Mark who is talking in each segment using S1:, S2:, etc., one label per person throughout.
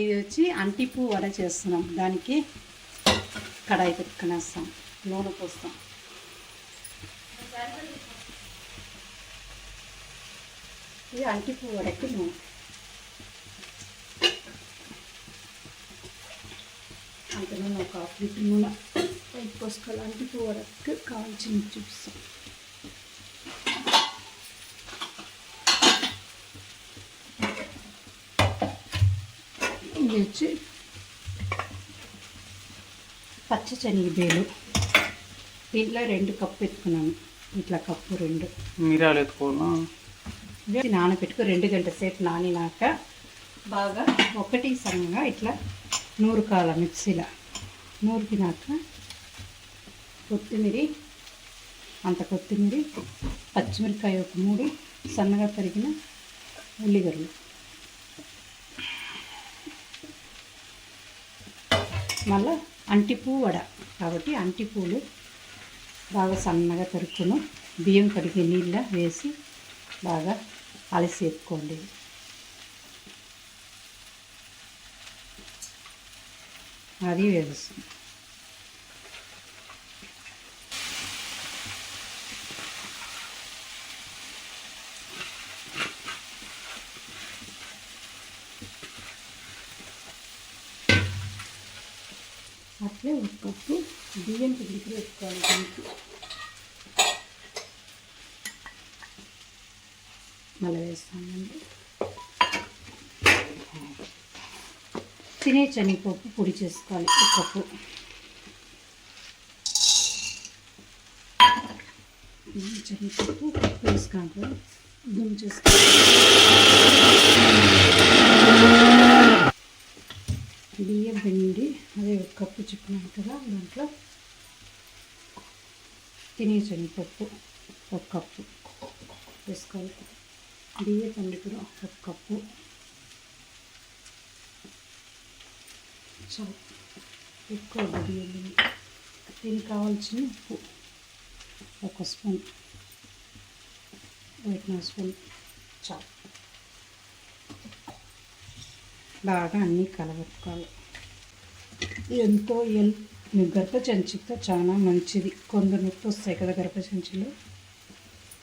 S1: ఇది వచ్చి అంటిపు వడ చేస్తున్నాం. దానికి కడాయి పెట్టుకునేస్తాం, నూనె పోస్తాం. ఇది అంటిపు వడకి నూనె. అంత నూనె ఒక 1/2 లీటర్ నూనె పైకి పోసుకోవాలి. అంటిపు వడకి కావాల్సిన చూపిస్తాం. ఇది వచ్చి పచ్చి శనగబేలు. దీంట్లో 2 కప్పు పెట్టుకున్నాను. ఇట్లా కప్పు 2
S2: మిరియాలు ఎత్తుకోనా
S1: నానబెట్టుకు 2 గంటల సేపు నానినాక బాగా ఒకటి సన్నగా ఇట్లా నూరుకాల మిక్సీలో నూరికినాక కొత్తిమీర, పచ్చిమిరకాయ ఒక 3 సన్నగా తరిగిన ఉల్లిగడ్డలు, మళ్ళీ అంటిపూ వడ కాబట్టి అంటిపూలు బాగా సన్నగా తరుక్కును బియ్యం కడిగే నీళ్ళ వేసి బాగా అలసి ఎత్తుకోండి. అది వేస్తుంది. అట్లే 1 కప్పు బియ్యం పిండికి వేసుకోవాలి. దీనికి మళ్ళీ వేస్తామండి. తినే శనగపప్పు పొడి చేసుకోవాలి 1 కప్పు. శనగపప్పు వేసుకున్నాక దుమ్ము చేసుకోవాలి. బియ్యం పిండి అదే 1 కప్పు చెప్పినాను కదా, దాంట్లో తినే శనగపప్పు 1 కప్పు వేసుకోవాలి. బియ్యం పిండి కూడా 1 కప్పు చాలు. ఎక్కువ బియ్యం పిండి. దీనికి కావాల్సిన ఉప్పు 1 స్పూన్, 1 స్పూన్ చాలు. బాగా అన్నీ కలబెట్టుకోవాలి. ఎంతో గర్భసంచితో చాలా మంచిది. కొందరు నొప్పి వస్తాయి కదా గర్భసంచిలో,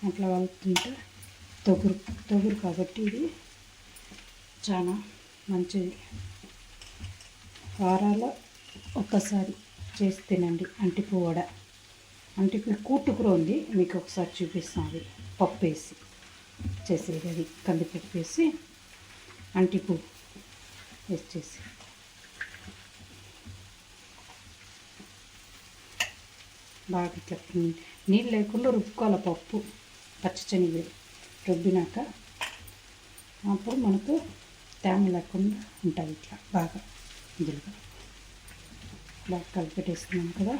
S1: అట్లా వెళ్తుంటే తొగురు కాబట్టి ఇది చాలా మంచిది. వారాల ఒకసారి చేసి తినండి అంటిపూ వడ. అంటిపూ కూటు కూడా ఉంది, మీకు ఒకసారి చూపిస్తాను. అది పప్పు వేసి చేసేది, అది కందిపప్పు వేసి అంటిపూ వేసేసి బాగా ఇట్లా నీళ్ళు లేకుండా రుబ్బుకోవాలి. పప్పు పచ్చిశనగ రుబ్బినాక అప్పుడు మనకు తేమ లేకుండా ఉంటుంది. ఇట్లా బాగా ఇదిగా బాగా కలిపెట్టేస్తున్నాం కదా.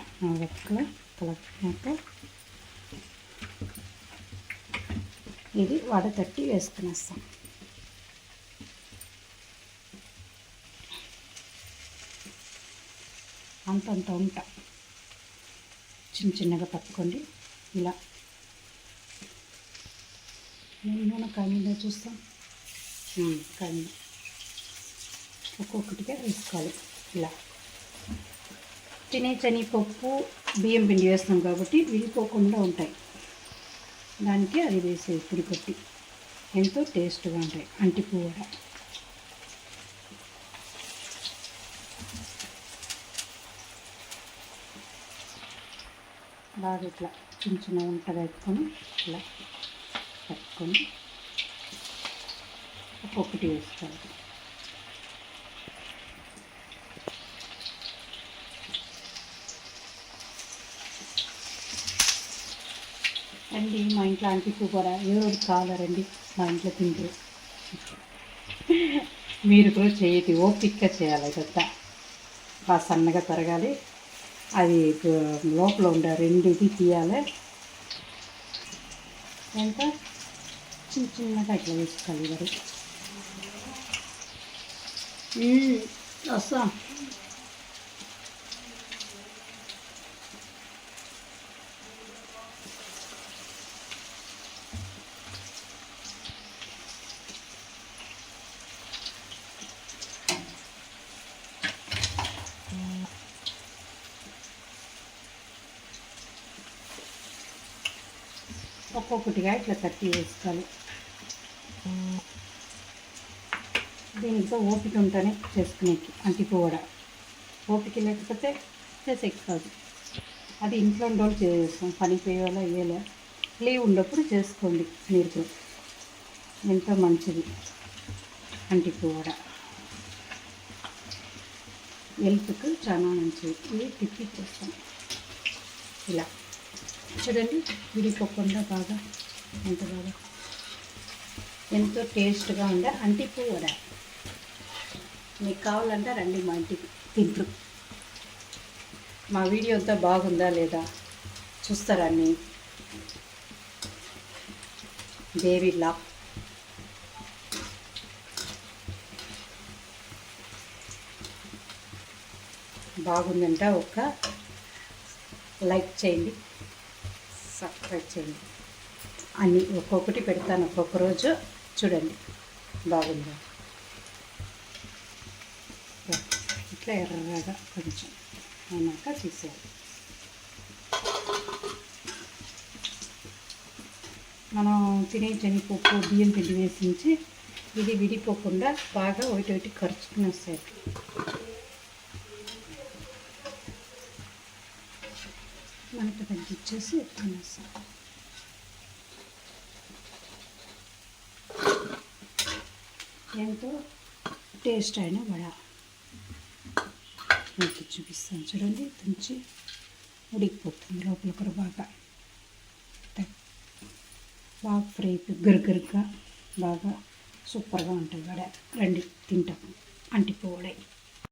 S1: ఒక్కలా కలిపినాక ఇది వడ తట్టి వేసుకునేస్తాం. అంతంత ఉంట చిన్నగా పట్టుకోండి. ఇలా నూనె కామిందా చూస్తాం. కామింద ఒక్కొక్కటిగా వేసుకోవాలి. ఇలా తినే శనగపప్పు బియ్యం పిండి వేస్తాం కాబట్టి విడిపోకుండా ఉంటాయి. దానికి అది వేసే పొడి కొట్టి ఎంతో టేస్ట్గా ఉంటాయి అంటిపూ వడ. బాగా ఇట్లా చిన్న ఉంటగా పెట్టుకొని ఇలా పెట్టుకొని ఒక్కొక్కటి వేసుకోవాలి. రండి మా ఇంట్లో అంటిపూ కూడా ఎవరు కావాలండి మా ఇంట్లో తింటే. మీరు కూడా చేయటి ఓపికగా చేయాలి. ఇదంతా బాగా సన్నగా తరగాలి. అది లోపల ఉండే 2 తీయాలి. ఎంత చిన్నగా ఇట్లా వేసుకోవాలి. వస్తాం. ఒక్కొక్కటిగా ఇట్లా తట్టి వేసుకోవాలి. దీనితో ఓపిక ఉంటేనే చేసుకునేకి అంటిపోవడ, ఓపిక లేకపోతే చేసేకి కాదు. అది ఇంట్లో ఉండోళ్ళు చేస్తాం, పని పోయేవాళ్ళ అయ్యేలా లీవ్ ఉన్నప్పుడు చేసుకోండి. మీరు ఎంతో మంచిది అంటిపోవడ, హెల్త్కు చాలా మంచిది. ఇది తిప్పి చేస్తాం ఇలా చూడండి, విడిపోకుండా బాగా ఎంతో టేస్ట్గా ఉండే అంటిపోవడ. మీకు కావాలంటే రండి మా ఇంటికి తింటూ. మా వీడియో అంతా బాగుందా లేదా చూస్తారా అన్నీ. దేవిలా బాగుందంట, ఒక లైక్ చేయండి, సబ్స్క్రైబ్ చేయండి. అన్నీ ఒక్కొక్కటి పెడతాను ఒక్కొక్క రోజు, చూడండి బాగుందా. ఇట్లా ఎర్రగా కొంచెం అయినాక తీసేయాలి. మనం తినే శనగపప్పు బియ్యం పిండి వేసించి ఇది విడిపోకుండా బాగా ఒకటి ఖర్చుకుని వస్తాయి. మనకి తగ్గించేసి తినేస్తాం. ఎంతో టేస్ట్ అయిన వడ మీకు చూపిస్తాను చూడండి. తుంచి ఉడికిపోతుంది లోపల కూడా బాగా ఫ్రై గరుగరుగా బాగా సూపర్గా ఉంటుంది వడ. రండి తింటాం అంటిపోవడే.